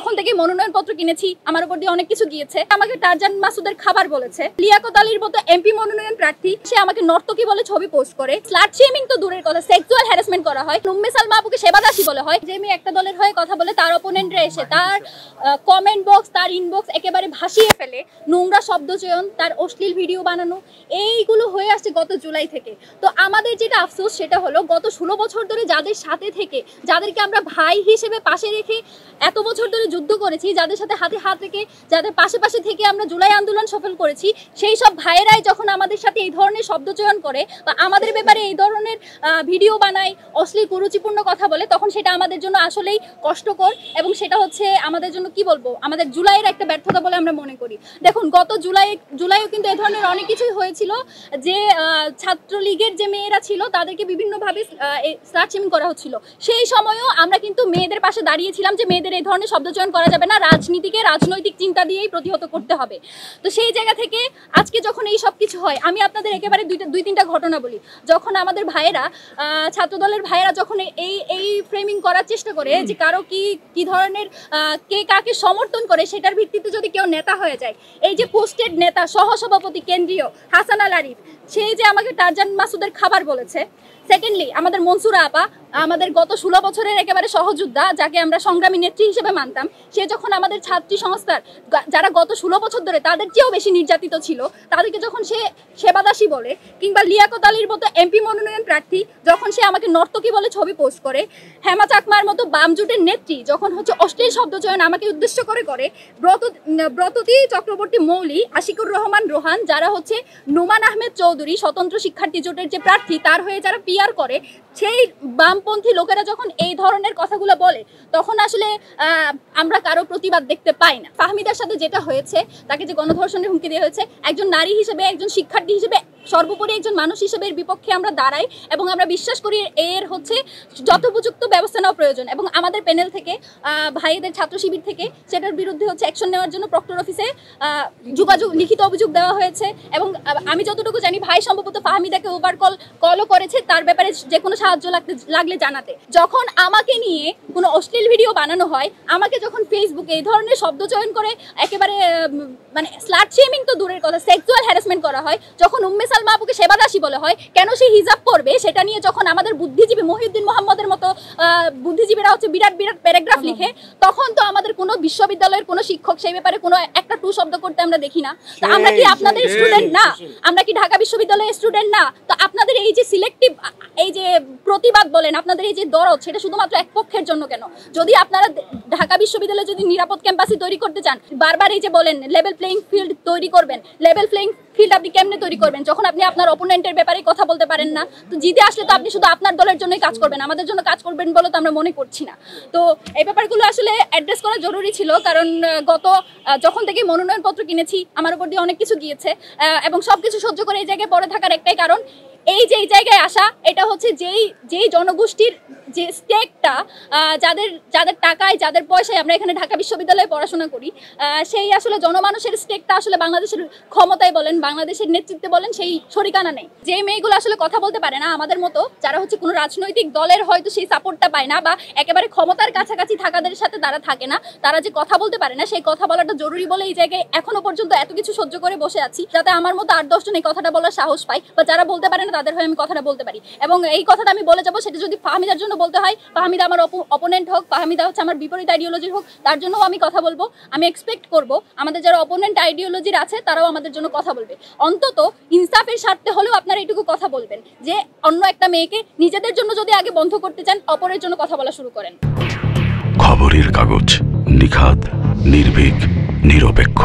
যখন থেকে মনোনয়নপত্র কিনেছি আমার উপর দিয়ে অনেক কিছু গিয়েছে। আমাকে টারজান মাসুদের খাবার বলেছে, লিয়াকত আলীর মতো এমপি মনোনয়ন প্রার্থী সে আমাকে নর্তকী বলে ছবি পোস্ট করে, স্লাট শেমিং তো দূরের কথা, সেক্সুয়াল হ্যারাসমেন্ট করা হয়, উম্মে সালমা আপুকে সেবাদাসী বলা হয়। যে মেয়ে একটা দলের হয়ে কথা বলে তার অপোনেন্টরা এসে তার কমেন্ট বক্স, তার ইনবক্স একেবারে ভাসিয়ে ফেলে, নোংরা শব্দচয়ন, তার অশ্লীল ভিডিও বানানো, এইগুলো হয়ে আসছে গত জুলাই থেকে। তো আমাদের যেটা আফসোস সেটা হলো গত 16 বছর ধরে যাদের সাথে থেকে, যাদেরকে আমরা ভাই হিসেবে পাশে রেখে এত বছর ধরে যুদ্ধ করেছি, যাদের সাথে হাতে হাত রেখে, যাদের পাশে পাশে থেকে আমরা জুলাই আন্দোলন সফল করেছি, সেই সব ভাইয়েরাই যখন আমাদের সাথে এই ধরনের শব্দচয়ন করে বা আমাদের ব্যাপারে এই ধরনের ভিডিও বানায়, অশ্লীল কুরুচিপূর্ণ কথা বলে, তখন সেটা আমাদের জন্য আসলেই কষ্টকর এবং সেটা হচ্ছে আমাদের জন্য কি বলবো, আমাদের জুলাইয়ের একটা ব্যর্থতা বলে আমরা মনে করি। দেখুন গত জুলাইও কিন্তু এই ধরনের অনেক কিছুই হয়েছিল, যে ছাত্রলীগের যে মেয়েরা ছিল তাদেরকে বিভিন্নভাবে স্লাট শেমিং করা হচ্ছিল। সেই সময়ও আমরা কিন্তু মেয়েদের পাশে দাঁড়িয়েছিলাম যে মেয়েদের এই ধরনের শব্দচয়ন করা যাবে না, রাজনীতিকে রাজনৈতিক চিন্তা দিয়েই প্রতিহত করতে হবে। তো সেই জায়গা থেকে আজকে যখন এই সব কিছু হয়, আমি আপনাদের একেবারে দুই তিনটা ঘটনা বলি। যখন আমাদের ভাইয়েরা, ছাত্রদলের ভাইয়েরা যখন এই ফ্রেমিং করার চেষ্টা করে যে কারো কি ধরনের কে কাকে সমর্থন করে সেটার ভিত্তিতে যদি কেউ নেতা হয়ে যায়, এই যে পোস্টেড নেতা সহসভাপতি কেন্দ্রীয় হাসান আল আরিফ, সেই যে আমাকে টারজান মাসুদের খাবার বলেছে। সেকেন্ডলি আমাদের মনসুরা আপা, আমাদের গত 16 বছরের একেবারে সহযোদ্ধা, যাকে আমরা সংগ্রামী নেত্রী হিসেবে মানতাম, সে যখন আমাদের ছাত্রী সংস্থার যারা গত 16 বছর ধরে তাদের চেয়েও বেশি নির্যাতিত ছিল, তাদেরকে যখন সে সেবাদাসী বলে, কিংবা লিয়াকত আলীর মতো এমপি মনোনয়ন প্রার্থী যখন সে আমাকে নর্তকী বলে ছবি পোস্ট করে, হেমা চাকমার মতো বামজোটের নেত্রী যখন হচ্ছে অশ্লীল শব্দচয়ন আমাকে উদ্দেশ্য করে, ব্রততী চক্রবর্তী মৌলি, আশিকুর রহমান রোহান, যারা হচ্ছে নোমান আহমেদ চৌধুরী স্বতন্ত্র শিক্ষার্থী জোটের যে প্রার্থী, তার হয়ে যারা পিআর করে, সেই বামপন্থী লোকেরা যখন এই ধরনের কথাগুলো বলে, তখন আসলে আমরা কারো প্রতিবাদ দেখতে পাই না। ফাহমিদার সাথে যেটা হয়েছে, তাকে যে গণধর্ষণের হুমকি দেওয়া হয়েছে, একজন নারী হিসেবে, একজন শিক্ষার্থী হিসেবে, সর্বোপরি একজন মানুষ হিসেবে এর বিপক্ষে আমরা দাঁড়াই এবং আমরা বিশ্বাস করি এর হচ্ছে যথোপযুক্ত ব্যবস্থা নেওয়া প্রয়োজন। এবং আমাদের প্যানেল থেকে, ভাইদের ছাত্র শিবির থেকে সেটার বিরুদ্ধে হচ্ছে অ্যাকশন নেওয়ার জন্য প্রক্টর অফিসে লিখিত অভিযোগ দেওয়া হয়েছে। এবং আমি যতটুকু জানি ভাই সম্ভবত ফাহমিদাকে ওভার কলও করেছে তার ব্যাপারে যে কোনো সাহায্য লাগলে জানাতে। যখন আমাকে নিয়ে কোনো অশ্লীল ভিডিও বানানো হয়, আমাকে যখন ফেসবুকে এই ধরনের শব্দচয়ন করে একেবারে মানে স্লাট শেমিং তো দূরের কথা, সেক্সুয়াল হ্যারাসমেন্ট করা হয়, যখন উম্মে সালমা আপুকে সেবাদাসী বলা হয়, কেন সে হিজাব পরবে সেটা নিয়ে যখন আমাদের বুদ্ধিজীবী মহিউদ্দিন মোহাম্মদের মতো বুদ্ধিজীবীরা হচ্ছে বিরাট প্যারাগ্রাফ লিখে, তখন তো আমাদের কোনো বিশ্ববিদ্যালয়ের কোনো শিক্ষক সেই ব্যাপারে কোনো একটা টু শব্দ করতে আমরা দেখি না। তো আমরা কি আপনাদের স্টুডেন্ট না? আমরা কি ঢাকা বিশ্ববিদ্যালয়ের স্টুডেন্ট না? তো আপনাদের এই যে সিলেক্টিভ এই যে প্রতিবাদ বলেন, আপনাদের এই যে দরদ, সেটা শুধুমাত্র এক পক্ষের জন্য কেন? যদি আপনারা ঢাকা বিশ্ববিদ্যালয়ে যদি নিরাপদ ক্যাম্পাসই তৈরি করতে চান, বারবার এই যে বলেন লেভেল প্লেইং ফিল্ড তৈরি করবেন, লেভেল প্লেইং ফিল্ড আপনি কেমনে তৈরি করবেন যখন আপনি আপনার অপোনেন্টের ব্যাপারে কথা বলতে পারেন না? তো জিতে আসলে তো আপনি শুধু আপনার দলের জন্যই কাজ করবেন, আমাদের জন্য কাজ করবেন বলে তো আমরা মনে করছি না। তো এই ব্যাপারগুলো আসলে অ্যাড্রেস করা জরুরি ছিল, কারণ যখন থেকে মনোনয়নপত্র কিনেছি আমার উপর দিয়ে অনেক কিছু গিয়েছে এবং সবকিছু সহ্য করে এই জায়গায় পড়ে থাকার একটাই কারণ, এই যে এই জায়গায় আসা, এটা হচ্ছে যেই জনগোষ্ঠীর যে স্টেকটা, যাদের টাকায়, যাদের পয়সায় আমরা এখানে ঢাকা বিশ্ববিদ্যালয়ে পড়াশোনা করি, সেই আসলে জনমানুষের স্টেকটা আসলে বাংলাদেশের ক্ষমতায় বলেন, বাংলাদেশের নেতৃত্বে বলেন, সেই শরিকানা নেই। যে মেয়েগুলো আসলে কথা বলতে পারে না আমাদের মতো, যারা হচ্ছে কোনো রাজনৈতিক দলের হয়তো সেই সাপোর্টটা পায় না বা একেবারে ক্ষমতার কাছাকাছি থাকাদের সাথে তারা থাকে না, তারা যে কথা বলতে পারে না, সেই কথা বলাটা জরুরি বলে এই জায়গায় এখনো পর্যন্ত এত কিছু সহ্য করে বসে আছি, যাতে আমার মতো 8-10 জন এই কথাটা বলার সাহস পায়, বা যারা বলতে পারে না তাদের হয়ে আমি কথাটা বলতে পারি। এবং এই কথাটা আমি বলে যাবো, সেটা যদি ফাহমিদার জন্য বলতে হয়, ফাহমিদা আমার অপোনেন্ট হোক, ফাহমিদা হচ্ছে আমার বিপরীত আইডিওলজির হোক, তার জন্যও আমি কথা বলবো। আমি এক্সপেক্ট করব আমাদের যারা অপোনেন্ট আইডিওলজির আছে তারাও আমাদের জন্য কথা বলবে। অন্তত ইনসাফের স্বার্থে হলেও আপনারা এইটুকু কথা বলবেন যে অন্য একটা মেয়েকে নিজেদের জন্য যদি আগে বন্ধ করতে চান, অপরের জন্য কথা বলা শুরু করেন। খবরের কাগজ, নিখাত, নির্ভীক, নিরপেক্ষ।